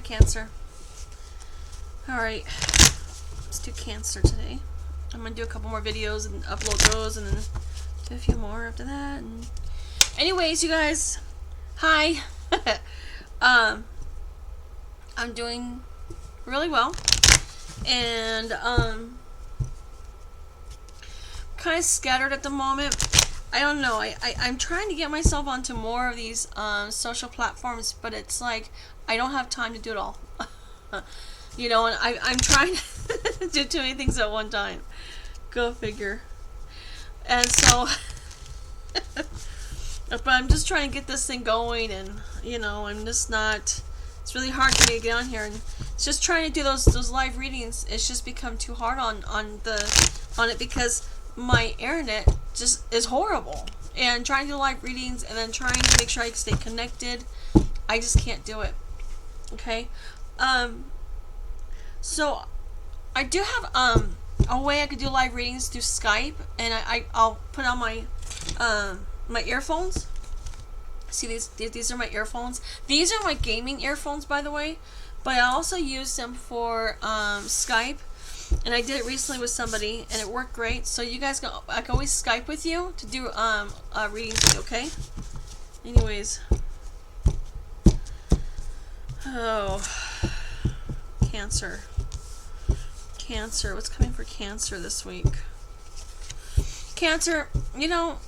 Hi, Cancer. Alright. Let's do Cancer today. I'm going to do a couple more videos and upload those and then do a few more after that. And anyways, you guys. Hi. I'm doing really well. And, kind of scattered at the moment. I don't know. I'm trying to get myself onto more of these social platforms, but it's like I don't have time to do it all. You know, and I'm trying to do too many things at one time. Go figure. And so, but I'm just trying to get this thing going, and you know, I'm just not. It's really hard for me to get on here, and it's just trying to do those live readings. It's just become too hard on it because my internet just is horrible, and trying to do live readings and then trying to make sure I stay connected, I just can't do it. Okay, so I do have a way I could do live readings through Skype, and I'll put on my my earphones. See, these are my earphones. These are my gaming earphones, by the way, but I also use them for Skype. And I did it recently with somebody, and it worked great. So you guys, I can always Skype with you to do readings with you, okay? Anyways. Oh. Cancer. Cancer. What's coming for Cancer this week? Cancer, you know...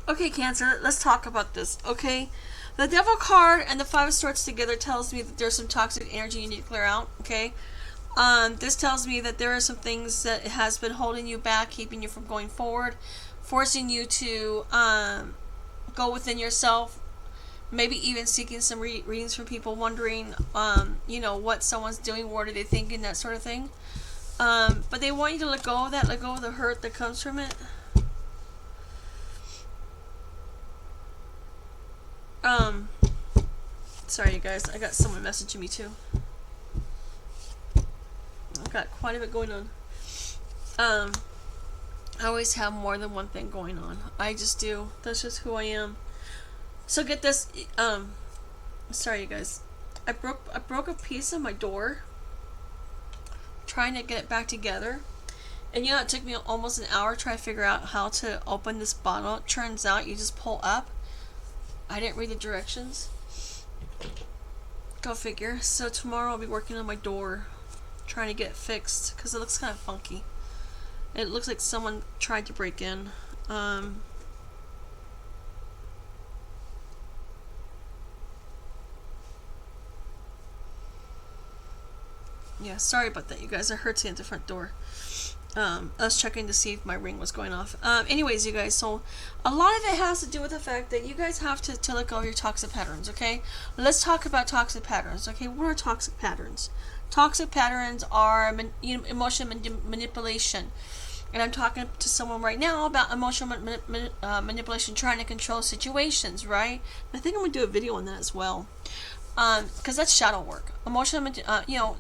Okay, Cancer, let's talk about this, okay? The Devil card and the Five of Swords together tells me that there's some toxic energy you need to clear out, okay? This tells me that there are some things that has been holding you back, keeping you from going forward, forcing you to go within yourself, maybe even seeking some readings from people, wondering, you know, what someone's doing, what are they thinking, that sort of thing. But they want you to let go of that, let go of the hurt that comes from it. Sorry, you guys, I got someone messaging me too. I've got quite a bit going on. I always have more than one thing going on. I just do. That's just who I am. So get this. Sorry, you guys. I broke a piece of my door, trying to get it back together. And you know, it took me almost an hour to try to figure out how to open this bottle. It turns out you just pull up. I didn't read the directions. Go figure. So tomorrow I'll be working on my door, trying to get it fixed because it looks kind of funky. It looks like someone tried to break in. Yeah, sorry about that, you guys. I heard something at the front door. I was checking to see if my ring was going off. Anyways, you guys, so a lot of it has to do with the fact that you guys have to let go of your toxic patterns, okay? Let's talk about toxic patterns, okay? What are toxic patterns? Toxic patterns are emotional manipulation. And I'm talking to someone right now about emotional manipulation, trying to control situations, right? I think I'm going to do a video on that as well. Because that's shadow work. Emotional, you know,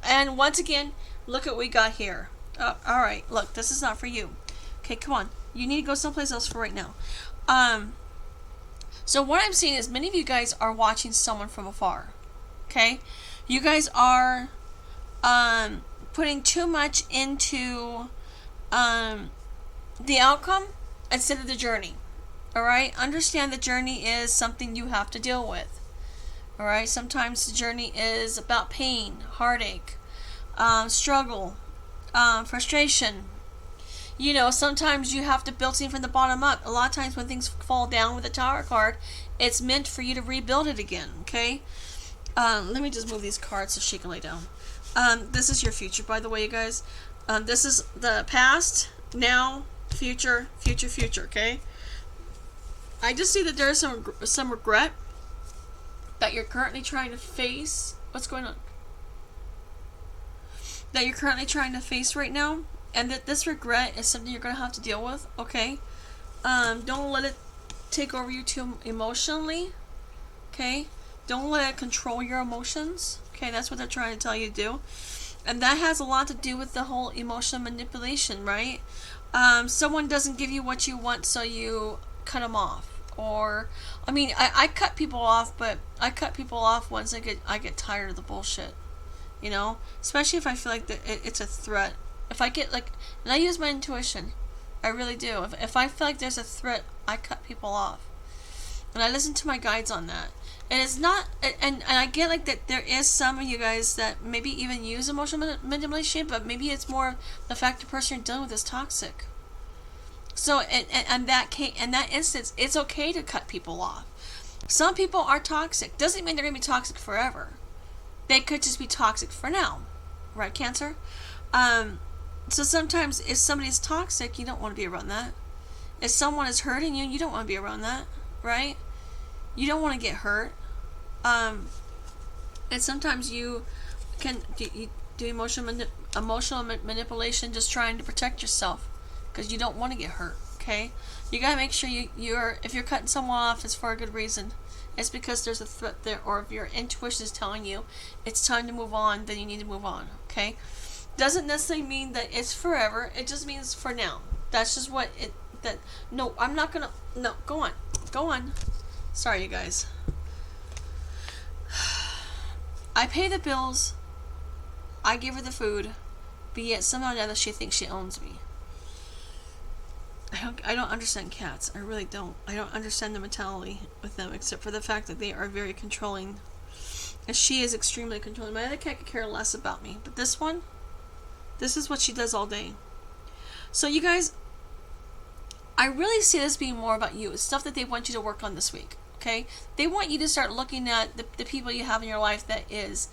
and once again, look at what we got here. Alright, look, this is not for you. Okay, come on. You need to go someplace else for right now. So what I'm seeing is many of you guys are watching someone from afar. Okay? You guys are putting too much into the outcome instead of the journey. Alright? Understand the journey is something you have to deal with. Alright? Sometimes the journey is about pain, heartache, struggle, frustration. You know, sometimes you have to build something from the bottom up. A lot of times when things fall down with the Tower card, it's meant for you to rebuild it again, okay? Let me just move these cards so she can lay down. This is your future, by the way, you guys. This is the past, now, future, okay? I just see that there's some regret that you're currently trying to face. What's going on? That you're currently trying to face right now, and that this regret is something you're going to have to deal with, okay? Don't let it take over you too emotionally, okay? Don't let it control your emotions, okay? That's what they're trying to tell you to do. And that has a lot to do with the whole emotional manipulation, right? Someone doesn't give you what you want, so you cut them off, or I mean, I cut people off, but I cut people off once I get tired of the bullshit. You know, especially if I feel like it's a threat. If I get like, and I use my intuition, I really do. If I feel like there's a threat, I cut people off, and I listen to my guides on that. And it's not, and I get like that there is some of you guys that maybe even use emotional manipulation, but maybe it's more the fact the person you're dealing with is toxic. So in that instance, it's okay to cut people off. Some people are toxic. Doesn't mean they're gonna be toxic forever. They could just be toxic for now, right, Cancer? So sometimes if somebody's toxic, you don't want to be around that. If someone is hurting you, you don't want to be around that, right? You don't want to get hurt. And sometimes you can do emotional manipulation just trying to protect yourself because you don't want to get hurt, okay? You got to make sure if you're cutting someone off, it's for a good reason. It's because there's a threat there, or if your intuition is telling you it's time to move on, then you need to move on, okay? Doesn't necessarily mean that it's forever. It just means for now. That's just what it, that, no, I'm not gonna, no, go on. Sorry, you guys. I pay the bills, I give her the food, but yet somehow or another she thinks she owns me. I don't understand cats. I really don't. I don't understand the mentality with them, except for the fact that they are very controlling. And she is extremely controlling. My other cat could care less about me. But this one, this is what she does all day. So you guys, I really see this being more about you. It's stuff that they want you to work on this week. Okay? They want you to start looking at the people you have in your life that is,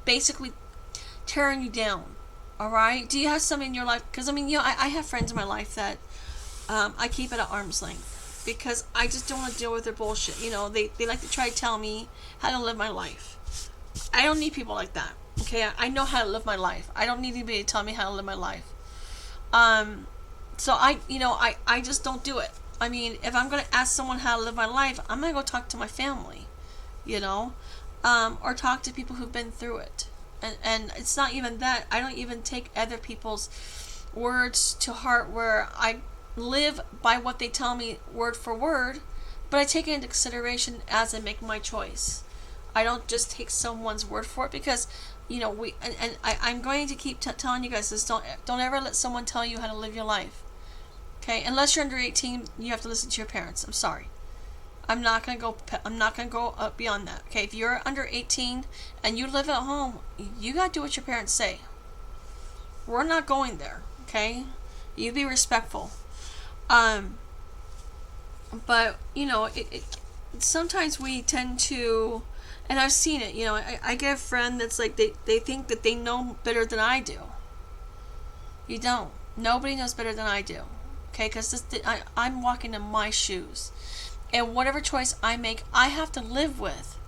basically tearing you down. Alright? Do you have somebody in your life? Because, I have friends in my life that I keep at arm's length. Because I just don't want to deal with their bullshit. They like to try to tell me how to live my life. I don't need people like that. Okay? I know how to live my life. I don't need anybody to tell me how to live my life. So I just don't do it. If I'm going to ask someone how to live my life, I'm going to go talk to my family. Or talk to people who've been through it. And it's not even that. I don't even take other people's words to heart where I live by what they tell me word for word, but I take it into consideration as I make my choice. I don't just take someone's word for it because, I'm going to keep telling you guys this. Don't ever let someone tell you how to live your life. Okay? Unless you're under 18, you have to listen to your parents. I'm sorry. I'm not gonna go up beyond that. Okay, if you're under 18 and you live at home, you gotta do what your parents say. We're not going there. Okay, you be respectful. But sometimes we tend to, and I've seen it. I get a friend that's like they think that they know better than I do. You don't. Nobody knows better than I do. Okay, because I'm walking in my shoes. And whatever choice I make, I have to live with.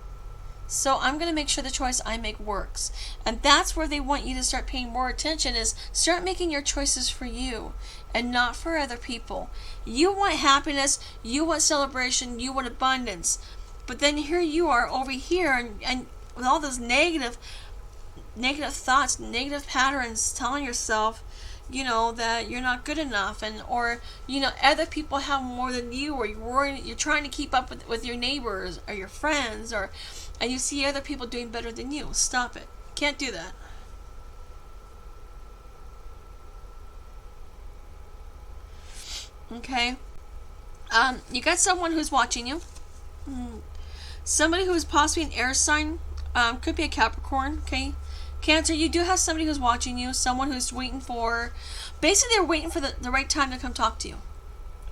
So I'm going to make sure the choice I make works. And that's where they want you to start paying more attention, is start making your choices for you and not for other people. You want happiness, you want celebration, you want abundance. But then here you are over here and with all those negative thoughts, negative patterns, telling yourself, that you're not good enough, or other people have more than you, or you're trying to keep up with your neighbors or your friends, and you see other people doing better than you. Stop it. Can't do that. Okay. You got someone who's watching you. Somebody who is possibly an air sign. Could be a Capricorn. Okay. Cancer, you do have somebody who's watching you, someone who's waiting for, basically they're waiting for the right time to come talk to you.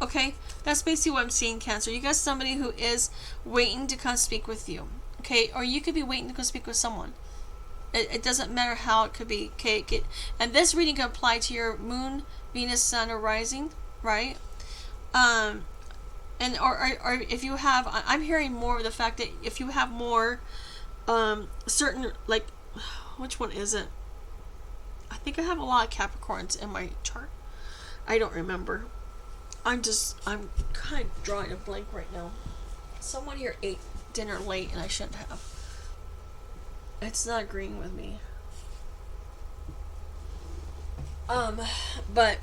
Okay? That's basically what I'm seeing, Cancer. You got somebody who is waiting to come speak with you. Okay? Or you could be waiting to go speak with someone. It doesn't matter how it could be. Okay? And this reading can apply to your moon, Venus, Sun, or rising, right? Or if you have, I'm hearing more of the fact that if you have more certain, like, which one is it? I think I have a lot of Capricorns in my chart. I don't remember. I'm kind of drawing a blank right now. Someone here ate dinner late and I shouldn't have. It's not agreeing with me. But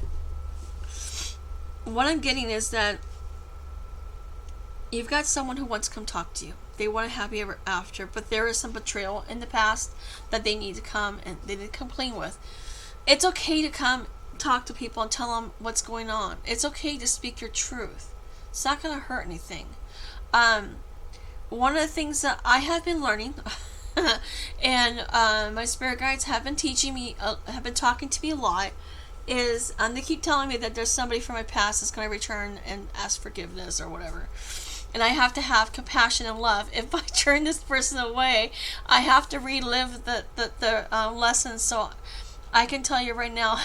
what I'm getting is that You've got someone who wants to come talk to you. They want a happy ever after, but there is some betrayal in the past that they need to come and they need to complain with. It's okay to come talk to people and tell them what's going on. It's okay to speak your truth. It's not going to hurt anything. One of the things that I have been learning, and my spirit guides have been teaching me, have been talking to me a lot, is they keep telling me that there's somebody from my past that's going to return and ask forgiveness or whatever. And I have to have compassion and love. If I turn this person away, I have to relive the lessons. So I can tell you right now,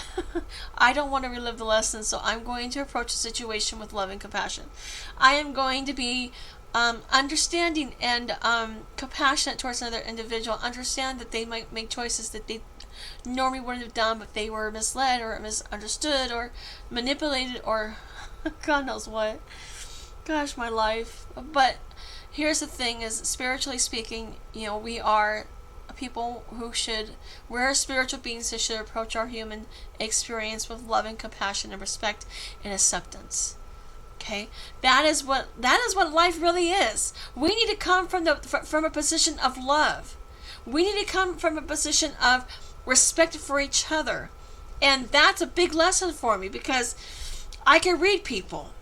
I don't want to relive the lessons. So I'm going to approach the situation with love and compassion. I am going to be understanding and compassionate towards another individual. Understand that they might make choices that they normally wouldn't have done, but they were misled or misunderstood or manipulated or God knows what. Gosh, my life. But here's the thing, is spiritually speaking, we are people who we're spiritual beings that should approach our human experience with love and compassion and respect and acceptance. Okay? That is what life really is. We need to come from a position of love. We need to come from a position of respect for each other. And that's a big lesson for me, because I can read people.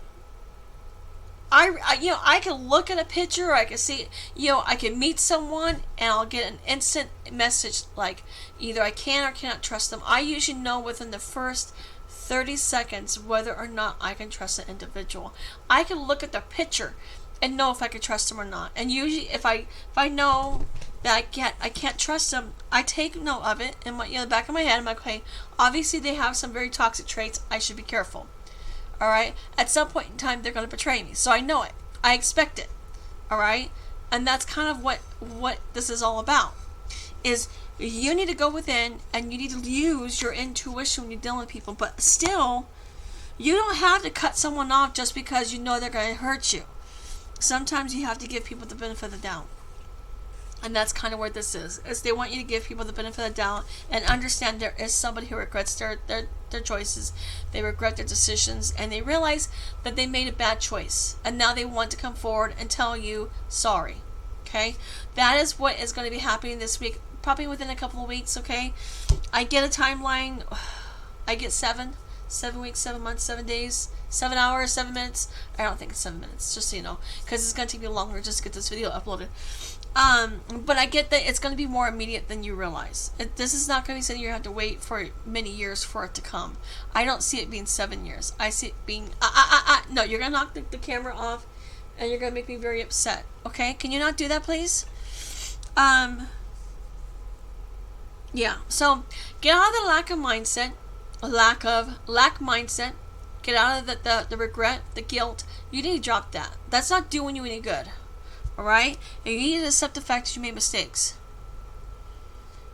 I can look at a picture, or I can see, I can meet someone and I'll get an instant message like either I can or cannot trust them. I usually know within the first 30 seconds whether or not I can trust an individual. I can look at the picture and know if I can trust them or not. And usually if I know that I can't trust them, I take note of it in the back of my head. I'm like, okay, obviously they have some very toxic traits. I should be careful. Alright? At some point in time, they're going to betray me. So I know it. I expect it. Alright? And that's kind of what this is all about. Is you need to go within and you need to use your intuition when you're dealing with people. But still, you don't have to cut someone off just because you know they're going to hurt you. Sometimes you have to give people the benefit of the doubt. And that's kind of where this is they want you to give people the benefit of the doubt and understand there is somebody who regrets their choices. They regret their decisions, and they realize that they made a bad choice. And now they want to come forward and tell you sorry. Okay? That is what is going to be happening this week, probably within a couple of weeks, okay? I get a timeline. I get 7 weeks, 7 months, 7 days, 7 hours, 7 minutes. I don't think it's 7 minutes, just so you know, because it's going to take me longer just to get this video uploaded. But I get that it's going to be more immediate than you realize. This is not going to be something you have to wait for many years for it to come. I don't see it being 7 years. I see it being, no, you're going to knock the camera off, and you're going to make me very upset. Okay? Can you not do that, please? Yeah. So, get out of the lack mindset. Lack mindset. Get out of the regret, the guilt. You need to drop that. That's not doing you any good. Alright? And you need to accept the fact that you made mistakes.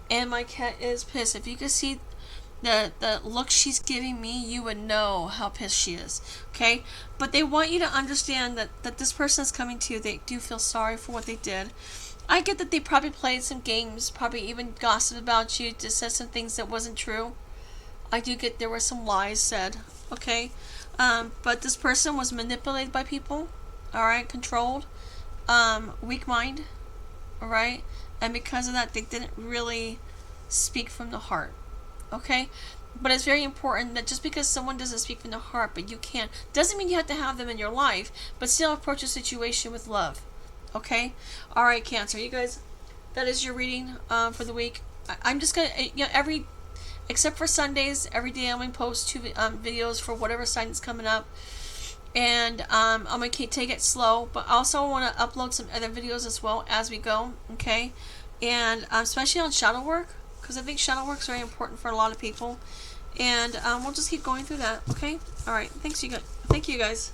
And my cat is pissed. If you could see the look she's giving me, you would know how pissed she is. Okay? But they want you to understand that this person is coming to you. They do feel sorry for what they did. I get that they probably played some games, probably even gossiped about you, just said some things that wasn't true. I do get there were some lies said. Okay? But this person was manipulated by people. Alright? Controlled. Weak mind, alright? And because of that, they didn't really speak from the heart, okay? But it's very important that just because someone doesn't speak from the heart, but you can, doesn't mean you have to have them in your life, but still approach a situation with love, okay? Alright, Cancer, you guys, that is your reading for the week. I'm just gonna, except for Sundays, every day I'm gonna post 2 videos for whatever sign is coming up. And I'm going to take it slow, but also I want to upload some other videos as well as we go, okay? And especially on shadow work, because I think shadow work is very important for a lot of people. And we'll just keep going through that, okay? Alright, thank you guys.